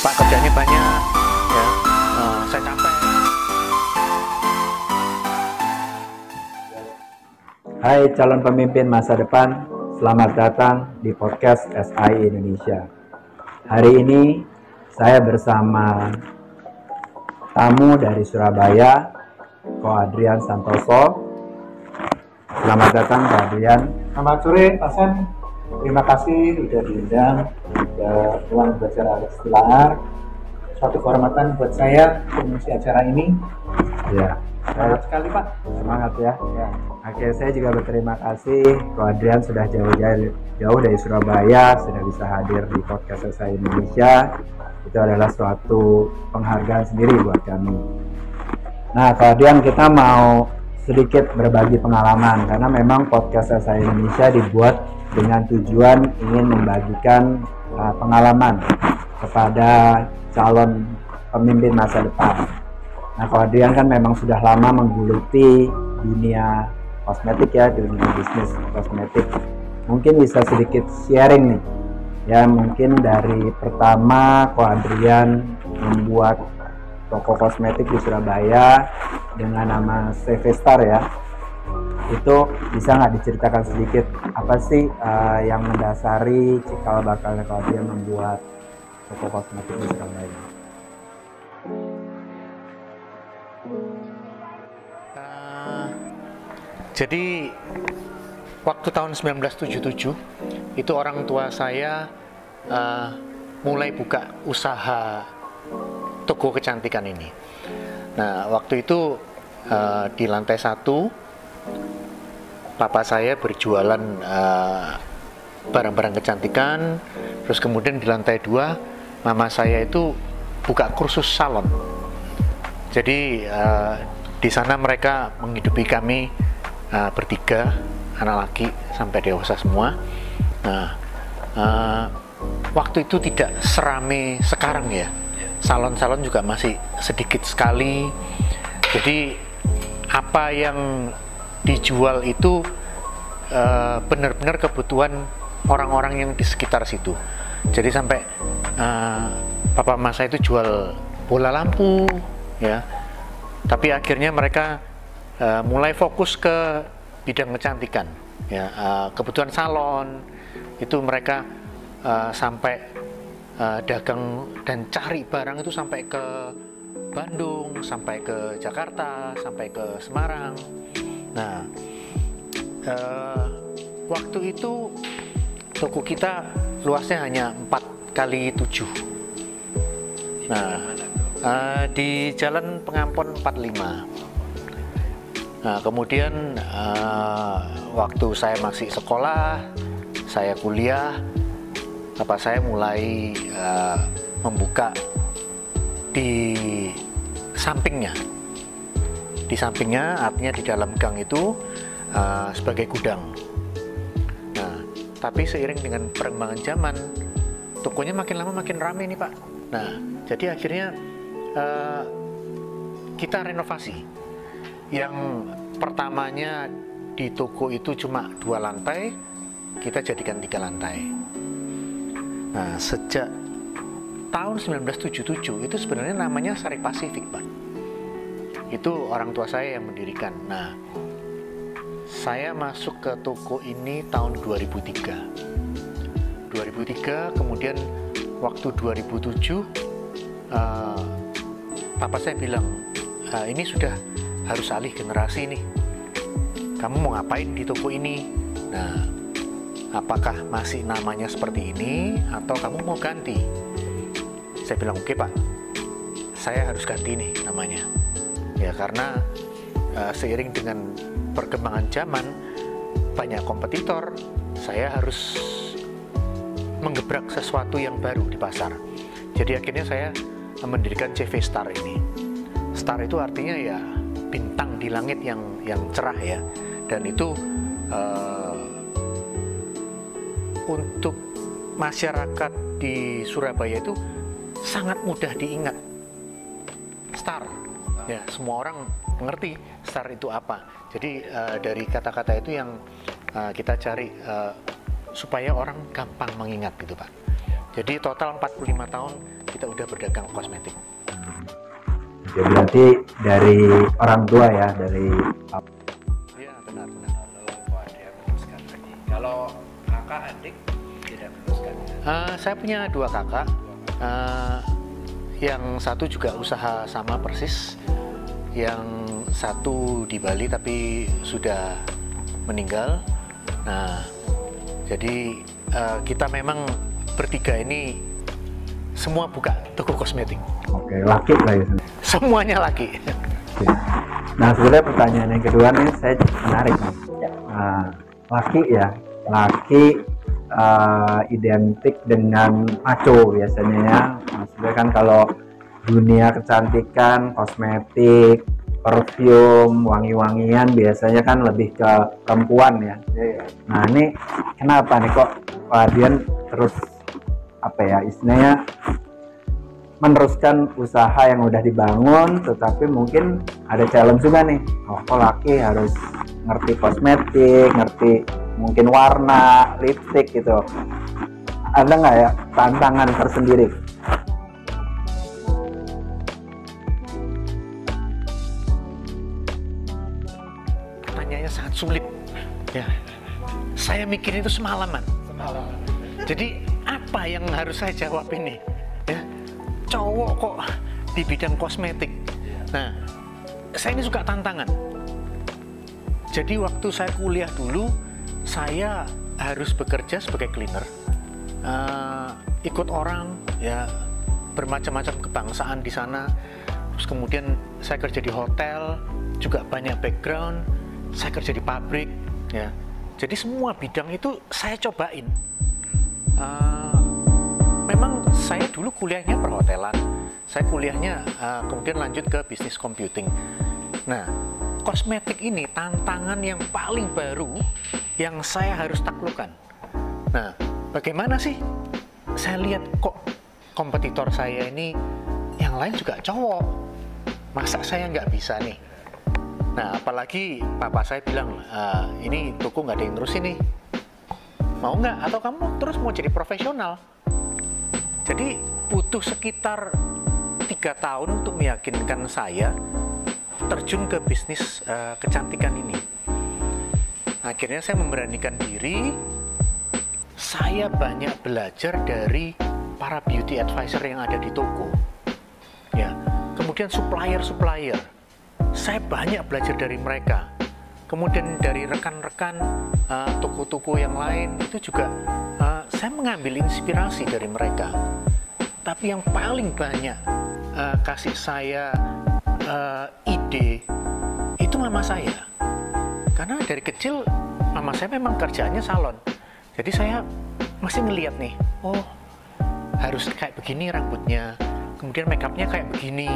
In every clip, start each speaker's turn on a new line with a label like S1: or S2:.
S1: Pak kerjanya banyak, ya, saya capek.
S2: Hai calon pemimpin masa depan, selamat datang di podcast SI Indonesia. Hari ini saya bersama tamu dari Surabaya, Ko Adrian Santoso. Selamat datang Ko Adrian.
S3: Selamat sore Pak Sen. Terima kasih sudah diundang ke ruang belajar Alex Tilaar. Suatu kehormatan buat saya mengisi acara ini.
S2: Ya,
S3: Semangat sekali Pak.
S2: semangat ya. Oke, saya juga berterima kasih Ko Adrian sudah jauh dari Surabaya, sudah bisa hadir di podcast SI Indonesia. Itu adalah suatu penghargaan sendiri buat kami. Nah, Ko Adrian, kita mau sedikit berbagi pengalaman karena memang podcast SI Indonesia dibuat dengan tujuan ingin membagikan pengalaman kepada calon pemimpin masa depan. Nah, Ko Adrian kan memang sudah lama menggeluti dunia kosmetik ya, dunia bisnis kosmetik. Mungkin bisa sedikit sharing nih, ya mungkin dari pertama Ko Adrian membuat toko kosmetik di Surabaya dengan nama CV Star ya. Itu bisa nggak diceritakan sedikit apa sih yang mendasari cikal bakalnya Ko Adrian membuat toko kosmetik di Surabaya?
S1: Jadi waktu tahun 1977 itu orang tua saya mulai buka usaha toko kecantikan ini. Nah, waktu itu di lantai 1 papa saya berjualan barang-barang kecantikan, terus kemudian di lantai 2 mama saya itu buka kursus salon. Jadi di sana mereka menghidupi kami bertiga, anak laki sampai dewasa semua. Nah, waktu itu tidak serame sekarang ya. Salon-salon juga masih sedikit sekali. Jadi apa yang dijual itu benar-benar kebutuhan orang-orang yang di sekitar situ. Jadi sampai papa mama saya itu jual bola lampu ya. Tapi akhirnya mereka mulai fokus ke bidang kecantikan ya, kebutuhan salon itu mereka sampai dagang dan cari barang itu sampai ke Bandung, sampai ke Jakarta, sampai ke Semarang. Nah, waktu itu toko kita luasnya hanya 4x7. Nah, di Jalan Pengampon 45. Nah, kemudian waktu saya masih sekolah, saya kuliah, bapak saya mulai membuka di sampingnya. Di sampingnya artinya di dalam gang itu sebagai gudang. Nah, tapi seiring dengan perkembangan zaman, tokonya makin lama makin ramai nih Pak. Nah, jadi akhirnya kita renovasi. Yang pertamanya di toko itu cuma 2 lantai, kita jadikan 3 lantai. Nah, sejak tahun 1977 itu sebenarnya namanya Sari Pasifik Pak. Itu orang tua saya yang mendirikan. Nah, saya masuk ke toko ini tahun 2003. 2003, kemudian waktu 2007 papa saya bilang, ini sudah harus alih generasi nih. Kamu mau ngapain di toko ini? Nah, apakah masih namanya seperti ini atau kamu mau ganti? Saya bilang, oke Pak, saya harus ganti nih namanya. Ya karena seiring dengan perkembangan zaman, banyak kompetitor, saya harus menggebrak sesuatu yang baru di pasar. Jadi akhirnya saya mendirikan CV Star ini. Star itu artinya ya bintang di langit yang cerah ya. Dan itu untuk masyarakat di Surabaya itu sangat mudah diingat. Star, ya semua orang mengerti Star itu apa. Jadi dari kata-kata itu yang kita cari supaya orang gampang mengingat gitu Pak. Jadi total 45 tahun kita udah berdagang kosmetik.
S2: Oke, berarti dari orang tua ya, dari
S1: Iya, benar.
S4: Kalau Pak Adrian meneruskan lagi. Kalau kakak adik tidak meneruskan.
S1: Saya punya 2 kakak. Yang satu juga usaha sama persis, yang satu di Bali tapi sudah meninggal. Nah, jadi kita memang bertiga ini semua buka toko kosmetik.
S2: oke, laki lah ya.
S1: Semuanya laki.
S2: Oke. Nah, sebenarnya pertanyaan yang kedua nih saya menarik nih. Nah, laki ya, laki identik dengan maco biasanya ya. Maksudnya kan kalau dunia kecantikan, kosmetik, parfum, wangi-wangian biasanya kan lebih ke perempuan ya. Nah, ini kenapa nih kok Pak Adrian terus apa ya istilahnya meneruskan usaha yang udah dibangun, tetapi mungkin ada challenge juga nih. Oh, kok laki harus ngerti kosmetik, ngerti mungkin warna, lipstick gitu. Ada nggak ya tantangan tersendiri?
S1: Pertanyaannya sangat sulit. Ya, saya mikirin itu semalaman. Jadi apa yang harus saya jawab ini? Ya, cowok kok di bidang kosmetik. Nah, saya ini suka tantangan. Jadi waktu saya kuliah dulu, saya harus bekerja sebagai cleaner, ikut orang, ya bermacam-macam kebangsaan di sana. Terus kemudian saya kerja di hotel, juga banyak background. Saya kerja di pabrik, ya. Jadi semua bidang itu saya cobain. Memang saya dulu kuliahnya perhotelan, saya kuliahnya kemudian lanjut ke bisnis computing. Nah, kosmetik ini tantangan yang paling baru yang saya harus taklukkan. Nah, bagaimana sih? Saya lihat kok kompetitor saya ini yang lain juga cowok, masa saya nggak bisa nih? Nah, apalagi papa saya bilang, ini toko nggak ada yang nerusin nih, mau nggak? Atau kamu terus mau jadi profesional? Jadi butuh sekitar 3 tahun untuk meyakinkan saya terjun ke bisnis kecantikan ini. Akhirnya saya memberanikan diri. Saya banyak belajar dari para beauty advisor yang ada di toko. Ya, kemudian supplier. Saya banyak belajar dari mereka. Kemudian dari rekan-rekan toko-toko yang lain itu juga saya mengambil inspirasi dari mereka. Tapi yang paling banyak kasih saya ide itu mama saya. Karena dari kecil mama saya memang kerjaannya salon. Jadi saya masih ngeliat nih, oh harus kayak begini rambutnya, kemudian make upnya kayak begini.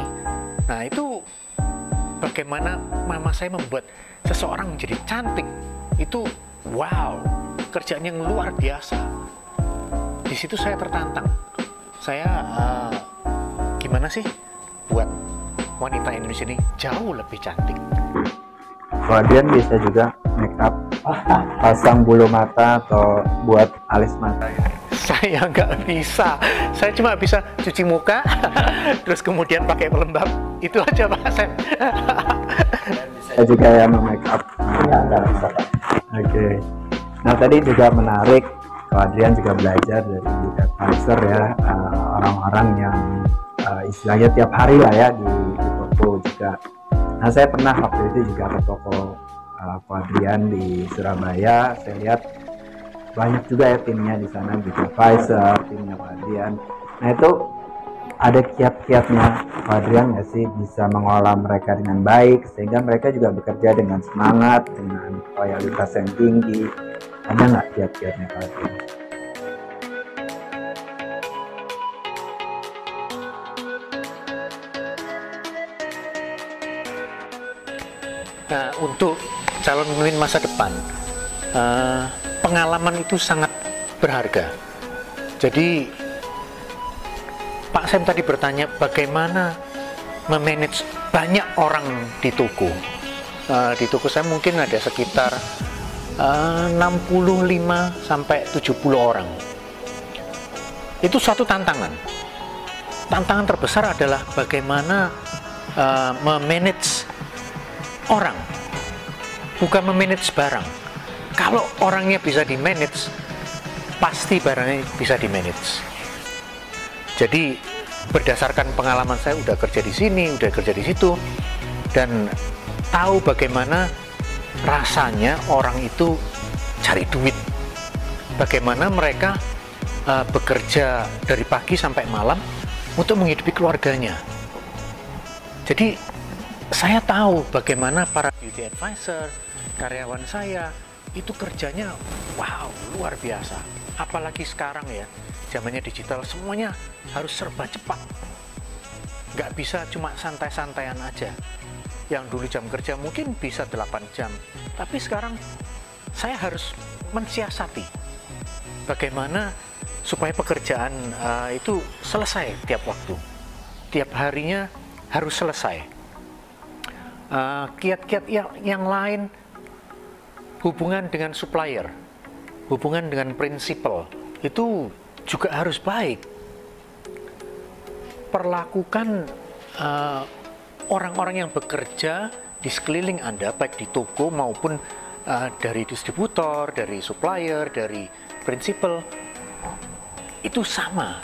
S1: Nah, itu bagaimana mama saya membuat seseorang menjadi cantik, itu wow, kerjaan yang luar biasa. Di situ saya tertantang. Saya gimana sih buat wanita Indonesia ini jauh lebih cantik.
S2: Kemudian bisa juga make up, pasang bulu mata atau buat alis mata ya.
S1: Saya nggak bisa, saya cuma bisa cuci muka, terus kemudian pakai pelembab, itu aja Pak Sen.
S2: Saya juga ya make up.
S3: Nggak bisa, Pak.
S2: Oke. Nah, tadi juga menarik, Pak Adrian juga belajar dari beauty advisor ya, orang-orang yang istilahnya tiap hari lah ya di toko juga. Nah, saya pernah waktu itu juga ke toko Pak Adrian di Surabaya. Saya lihat banyak juga ya timnya di sana, beauty advisor, timnya Pak Adrian. Nah, itu ada kiat-kiatnya Pak Adrian nggak sih bisa mengolah mereka dengan baik sehingga mereka juga bekerja dengan semangat, dengan loyalitas yang tinggi? Ada nggak kiat-kiatnya Pak Adrian?
S1: Nah, untuk calon pemimpin masa depan, pengalaman itu sangat berharga. Jadi Pak Sam tadi bertanya bagaimana memanage banyak orang di toko. Di toko saya mungkin ada sekitar 65 sampai 70 orang. Itu suatu tantangan. Tantangan terbesar adalah bagaimana memanage orang, bukan memanage barang. Kalau orangnya bisa di-manage, pasti barangnya bisa di-manage. Jadi berdasarkan pengalaman saya, udah kerja di sini, udah kerja di situ, dan tahu bagaimana rasanya orang itu cari duit, bagaimana mereka bekerja dari pagi sampai malam untuk menghidupi keluarganya. Jadi saya tahu bagaimana para beauty advisor, karyawan saya itu kerjanya wow, luar biasa. Apalagi sekarang ya, zamannya digital, semuanya harus serba cepat. Nggak bisa cuma santai-santaian aja. Yang dulu jam kerja mungkin bisa 8 jam, tapi sekarang saya harus mensiasati bagaimana supaya pekerjaan itu selesai tiap waktu, tiap harinya harus selesai. Kiat-kiat yang lain, hubungan dengan supplier, hubungan dengan prinsipal, itu juga harus baik. Perlakukan orang-orang yang bekerja di sekeliling Anda, baik di toko maupun dari distributor, dari supplier, dari prinsipal, itu sama.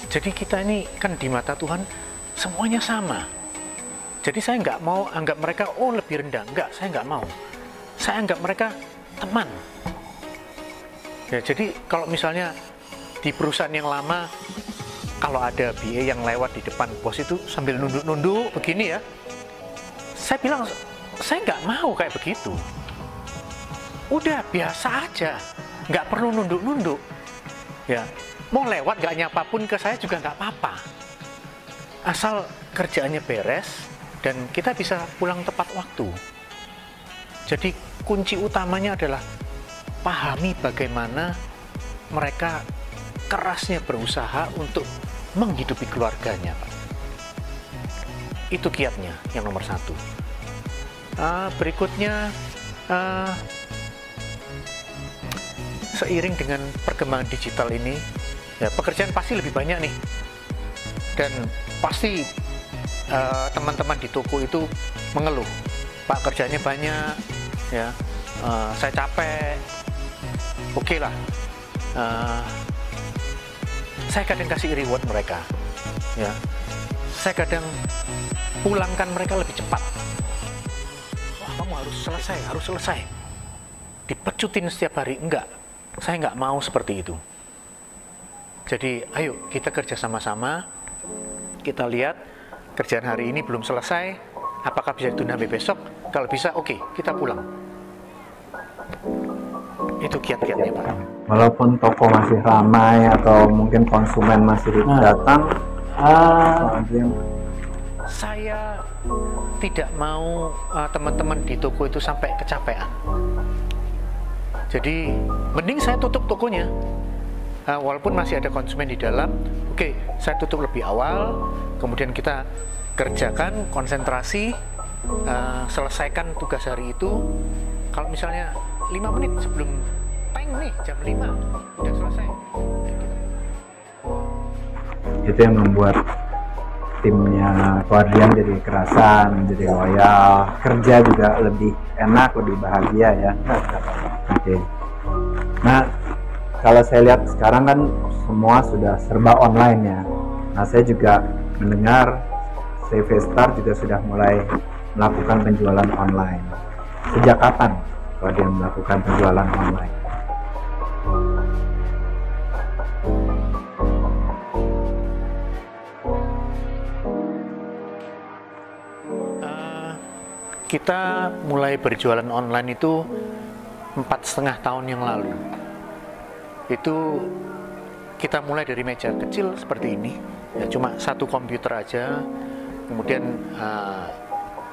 S1: Jadi kita ini kan di mata Tuhan semuanya sama. Jadi saya nggak mau anggap mereka lebih rendah, enggak, saya nggak mau. Saya anggap mereka teman. Ya, jadi kalau misalnya di perusahaan yang lama, kalau ada BA yang lewat di depan bos itu sambil nunduk-nunduk begini ya, saya bilang saya nggak mau kayak begitu. Udah biasa aja, nggak perlu nunduk-nunduk. Ya, mau lewat nggak nyapa pun ke saya juga nggak apa-apa. Asal kerjaannya beres dan kita bisa pulang tepat waktu. Jadi kunci utamanya adalah pahami bagaimana mereka kerasnya berusaha untuk menghidupi keluarganya, Pak. Itu kiatnya yang nomor 1. Berikutnya, seiring dengan perkembangan digital ini, ya pekerjaan pasti lebih banyak nih, dan pasti teman-teman di toko itu mengeluh, Pak, kerjanya banyak, ya, saya capek. Oke lah, saya kadang kasih reward mereka, ya, saya kadang pulangkan mereka lebih cepat. Wah, kamu harus selesai, dipecutin setiap hari. Enggak, saya nggak mau seperti itu. Jadi ayo kita kerja sama-sama, kita lihat kerjaan hari ini belum selesai, apakah bisa ditunda sampai besok? Kalau bisa, oke, kita pulang. Itu kiat-kiatnya, Pak.
S2: Walaupun toko masih ramai atau mungkin konsumen masih datang,
S1: saya tidak mau teman-teman di toko itu sampai kecapean. Jadi mending saya tutup tokonya. Walaupun masih ada konsumen di dalam, oke, saya tutup lebih awal, kemudian kita kerjakan, konsentrasi, selesaikan tugas hari itu. Kalau misalnya 5 menit sebelum teng nih, jam 5, udah selesai.
S2: Itu yang membuat timnya Koadrian jadi kerasan, jadi loyal, kerja juga lebih enak, lebih bahagia ya. Oke. Nah, kalau saya lihat sekarang kan semua sudah serba online ya. Nah, saya juga mendengar CV Star juga sudah mulai melakukan penjualan online. Sejak kapan Koadrian melakukan penjualan online?
S1: Kita mulai berjualan online itu 4,5 tahun yang lalu. Itu kita mulai dari meja kecil seperti ini, ya, cuma satu komputer aja. Kemudian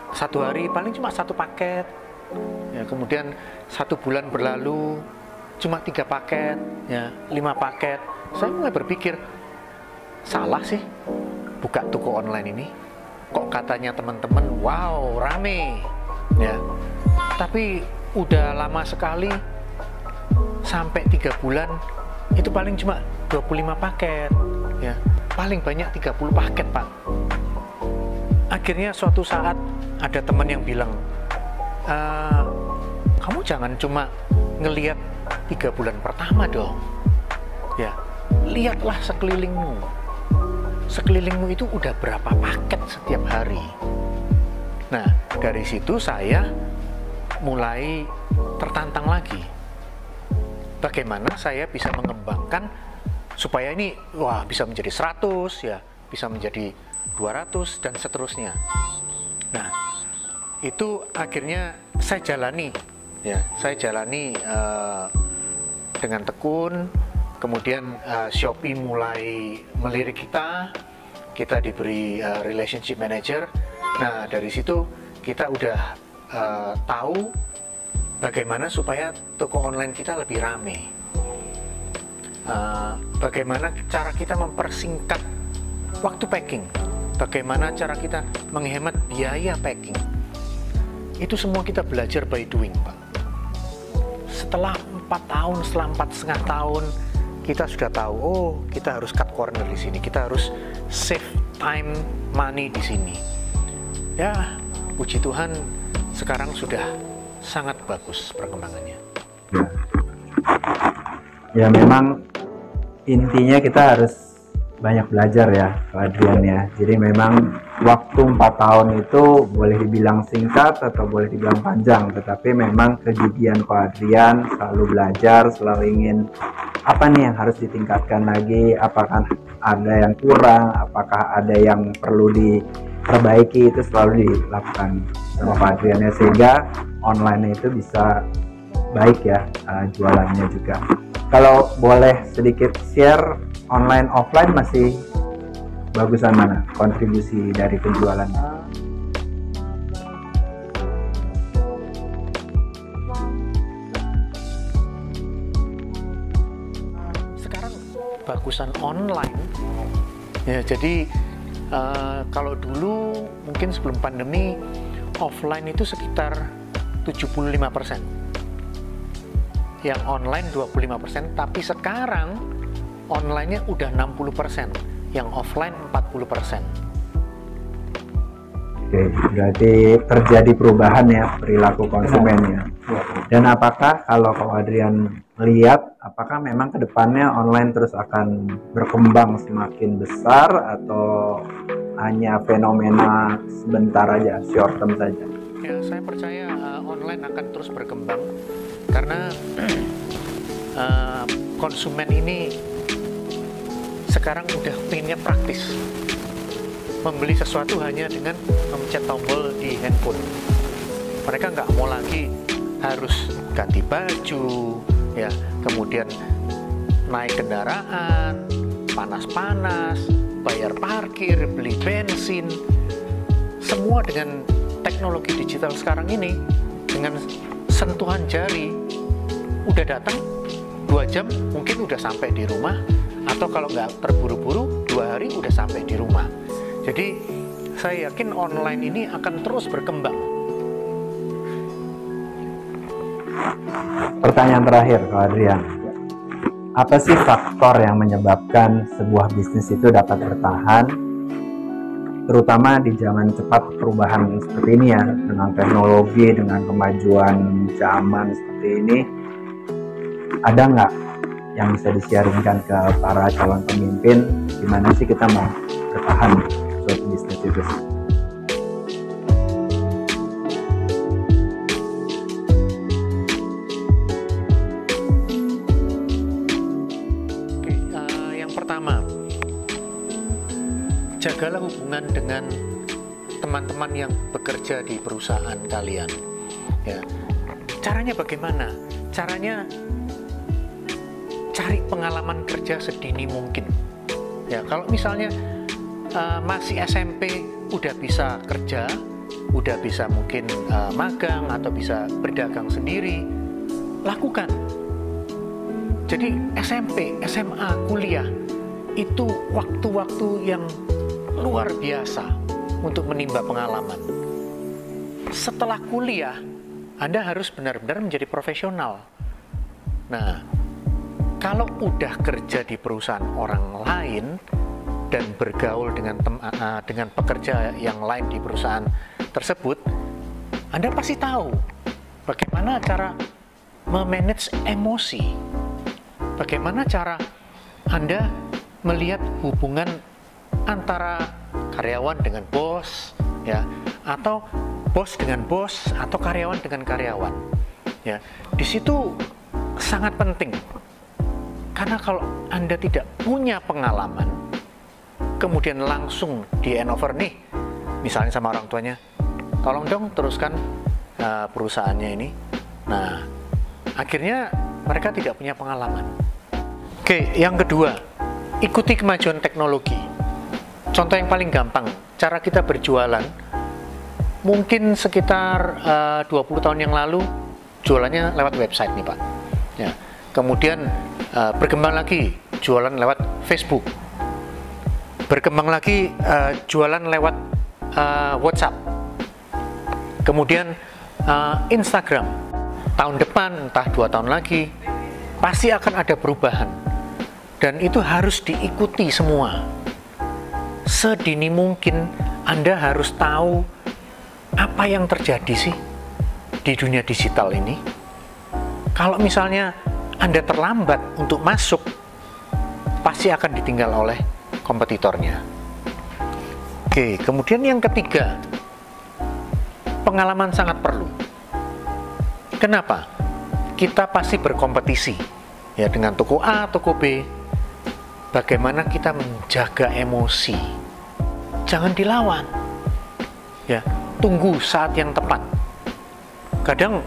S1: satu hari paling cuma 1 paket, ya, kemudian 1 bulan berlalu cuma 3 paket, ya, 5 paket. Saya mulai berpikir, salah sih buka toko online ini, kok katanya teman-teman wow rame, ya, tapi udah lama sekali, sampai 3 bulan itu paling cuma 25 paket, ya paling banyak 30 paket Pak. Akhirnya suatu saat ada teman yang bilang, kamu jangan cuma ngelihat 3 bulan pertama dong, ya lihatlah sekelilingmu. Sekelilingmu itu udah berapa paket setiap hari. Nah, dari situ saya mulai tertantang lagi. Bagaimana saya bisa mengembangkan supaya ini bisa menjadi 100 ya, bisa menjadi 200 dan seterusnya. Nah, itu akhirnya saya jalani ya, dengan tekun. Kemudian Shopee mulai melirik kita diberi relationship manager. Nah, dari situ kita udah tahu bagaimana supaya toko online kita lebih rame. Bagaimana cara kita mempersingkat waktu packing. Bagaimana cara kita menghemat biaya packing. Itu semua kita belajar by doing, Pak. Setelah 4 tahun, setelah 4,5 tahun, kita sudah tahu, kita harus cut corner di sini, kita harus save time, money di sini. Ya, puji Tuhan, sekarang sudah sangat bagus perkembangannya.
S2: Ya memang intinya kita harus banyak belajar ya, Pak Adrian ya. Jadi memang waktu 4 tahun itu boleh dibilang singkat atau boleh dibilang panjang, tetapi memang kegigihan Pak Adrian selalu belajar, selalu ingin apa nih yang harus ditingkatkan lagi, apakah ada yang kurang, apakah ada yang perlu diperbaiki, itu selalu dilakukan sama Pak Adrian ya, sehingga online itu bisa baik ya, jualannya juga. Kalau boleh sedikit share, online offline masih bagusan mana kontribusi dari penjualannya?
S1: Sekarang bagusan online ya, jadi kalau dulu mungkin sebelum pandemi offline itu sekitar 75%, yang online 25%, tapi sekarang online-nya udah 60%, yang offline 40%.
S2: Oke, berarti terjadi perubahan ya perilaku konsumennya. Dan apakah kalau Pak Adrian lihat, apakah memang kedepannya online terus akan berkembang semakin besar atau hanya fenomena sebentar aja, short term saja?
S1: Ya, saya percaya online akan terus berkembang karena konsumen ini sekarang udah pengennya praktis, membeli sesuatu hanya dengan memencet tombol di handphone. Mereka nggak mau lagi harus ganti baju, ya, kemudian naik kendaraan, panas-panas, bayar parkir, beli bensin, semua dengan teknologi digital sekarang ini, dengan sentuhan jari, udah datang 2 jam mungkin udah sampai di rumah, atau kalau nggak terburu-buru 2 hari udah sampai di rumah. Jadi saya yakin online ini akan terus berkembang.
S2: Pertanyaan terakhir Pak Adrian, apa sih faktor yang menyebabkan sebuah bisnis itu dapat bertahan, terutama di zaman cepat perubahan seperti ini ya, dengan teknologi, dengan kemajuan zaman seperti ini? Ada nggak yang bisa disiaringkan ke para calon pemimpin, gimana sih kita mau bertahan suatu bisnis itu?
S1: Oke, yang pertama, jagalah hubungan dengan teman-teman yang bekerja di perusahaan kalian. Ya, caranya bagaimana? Caranya cari pengalaman kerja sedini mungkin. Ya, kalau misalnya masih SMP udah bisa kerja, udah bisa mungkin magang atau bisa berdagang sendiri, lakukan. Jadi SMP, SMA, kuliah itu waktu-waktu yang luar biasa untuk menimba pengalaman. Setelah kuliah, Anda harus benar-benar menjadi profesional. Nah, kalau udah kerja di perusahaan orang lain dan bergaul dengan pekerja yang lain di perusahaan tersebut, Anda pasti tahu bagaimana cara memanage emosi, bagaimana cara Anda melihat hubungan antara karyawan dengan bos, ya, atau bos dengan bos, atau karyawan dengan karyawan, ya. Di situ sangat penting, karena kalau Anda tidak punya pengalaman, kemudian langsung di handover nih, misalnya sama orang tuanya, tolong dong teruskan perusahaannya ini. Nah, akhirnya mereka tidak punya pengalaman. Oke, yang kedua, ikuti kemajuan teknologi. Contoh yang paling gampang, cara kita berjualan, mungkin sekitar 20 tahun yang lalu, jualannya lewat website nih Pak. Ya. Kemudian berkembang lagi, jualan lewat Facebook. Berkembang lagi, jualan lewat WhatsApp. Kemudian Instagram. Tahun depan, entah 2 tahun lagi, pasti akan ada perubahan. Dan itu harus diikuti semua. Sedini mungkin Anda harus tahu apa yang terjadi sih di dunia digital ini. Kalau misalnya Anda terlambat untuk masuk, pasti akan ditinggal oleh kompetitornya. Oke, kemudian yang ketiga, pengalaman sangat perlu. Kenapa? Kita pasti berkompetisi ya dengan toko A, toko B. Bagaimana kita menjaga emosi? Jangan dilawan. Ya, tunggu saat yang tepat. Kadang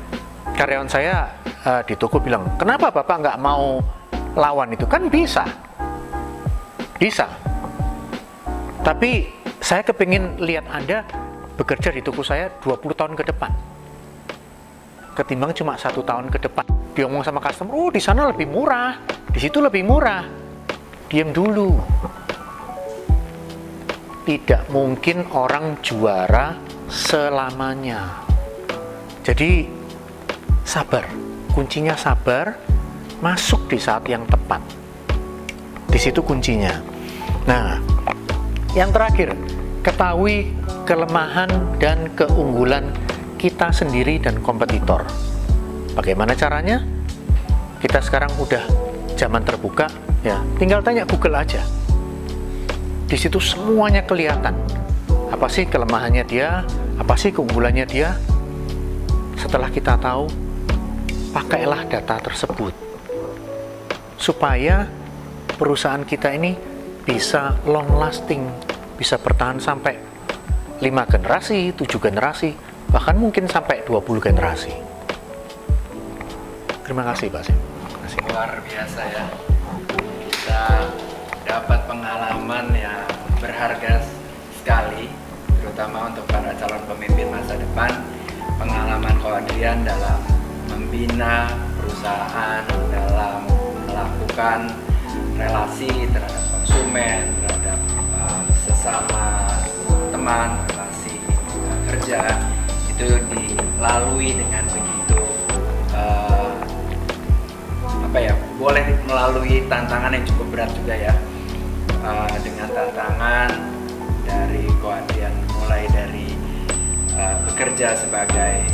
S1: karyawan saya di toko bilang, kenapa Bapak nggak mau lawan itu? Kan bisa. Bisa. Tapi saya kepingin lihat Anda bekerja di toko saya 20 tahun ke depan. Ketimbang cuma 1 tahun ke depan. Dia ngomong sama customer, oh di sana lebih murah, di situ lebih murah. Diam dulu. Tidak mungkin orang juara selamanya. Jadi sabar. Kuncinya sabar, masuk di saat yang tepat. Di situ kuncinya. Nah, yang terakhir, ketahui kelemahan dan keunggulan kita sendiri dan kompetitor. Bagaimana caranya? Kita sekarang udah zaman terbuka, ya, tinggal tanya Google aja. Di situ semuanya kelihatan. Apa sih kelemahannya dia? Apa sih keunggulannya dia? Setelah kita tahu, pakailah data tersebut supaya perusahaan kita ini bisa long lasting, bisa bertahan sampai 5 generasi, 7 generasi, bahkan mungkin sampai 20 generasi. Terima kasih Pak Sim.
S4: Luar biasa ya, kita dapat pengalaman yang berharga sekali, terutama untuk para calon pemimpin masa depan. Pengalaman Ko Adrian dalam membina perusahaan, dalam melakukan relasi terhadap konsumen, terhadap sesama teman, relasi kerja, itu dilalui dengan begitu boleh melalui tantangan yang cukup berat juga ya, dengan tantangan dari Ko Adrian, mulai dari bekerja sebagai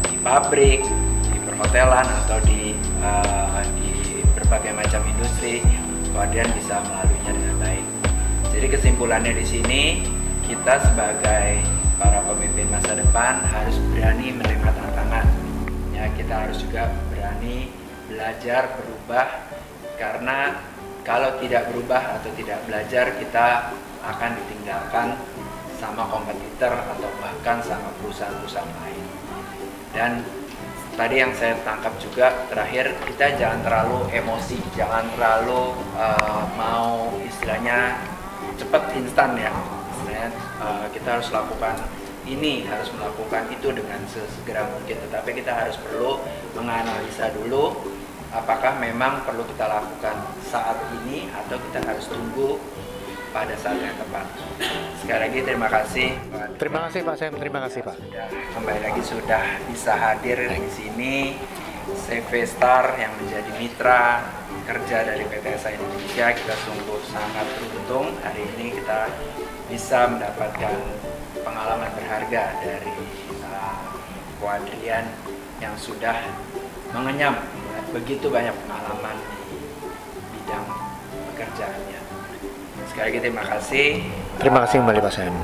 S4: di pabrik, di perhotelan, atau di berbagai macam industri. Ko Adrian bisa melaluinya dengan baik. Jadi kesimpulannya di sini, kita sebagai para pemimpin masa depan harus berani menerima tantangan. Ya, kita harus juga berani belajar berubah, karena kalau tidak berubah atau tidak belajar, kita akan ditinggalkan sama kompetitor atau bahkan sama perusahaan-perusahaan lain. Dan tadi yang saya tangkap juga terakhir, kita jangan terlalu emosi, jangan terlalu mau istilahnya cepat instan ya. Istilahnya kita harus lakukan ini, harus melakukan itu dengan sesegera mungkin, tetapi kita harus perlu menganalisa dulu apakah memang perlu kita lakukan saat ini atau kita harus tunggu pada saat yang tepat. Sekali lagi terima kasih.
S1: Terima kasih Pak Sam, terima kasih Pak.
S4: Kembali lagi sudah bisa hadir di sini CV Star yang menjadi mitra kerja dari PT SA Indonesia. Kita sungguh sangat beruntung hari ini kita bisa mendapatkan pengalaman berharga dari Ko Adrian yang sudah mengenyam begitu banyak pengalaman di bidang pekerjaannya. Sekali lagi terima kasih.
S1: Terima kasih kembali Pak Sam.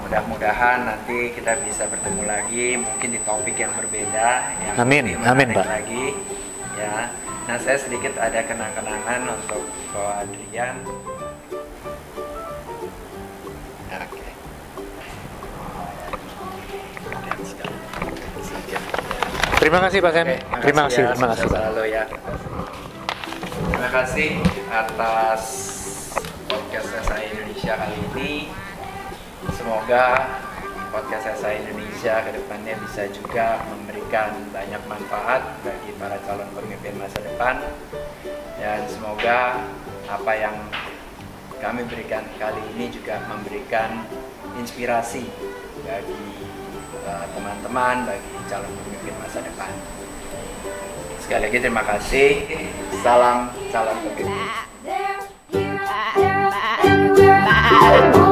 S4: Mudah-mudahan nanti kita bisa bertemu lagi, mungkin di topik yang berbeda, yang
S1: Amin,
S4: lebih
S1: amin,
S4: menarik
S1: Pak.
S4: lagi. Ya, nah saya sedikit ada kenang-kenangan untuk Ko Adrian. Oke.
S1: Terima kasih Pak Sam.
S4: Oke,
S1: Terima kasih,
S4: ya,
S1: terima kasih
S4: sukses
S1: Pak.
S4: selalu ya. Terima kasih atas podcast SA Indonesia kali ini. Semoga podcast SA Indonesia ke depannya bisa juga memberikan banyak manfaat bagi para calon pemimpin masa depan. Dan semoga apa yang kami berikan kali ini juga memberikan inspirasi bagi teman-teman, bagi calon pemimpin masa depan. Sekali lagi terima kasih. Salam calon pemimpin.
S5: There, here, there, everywhere.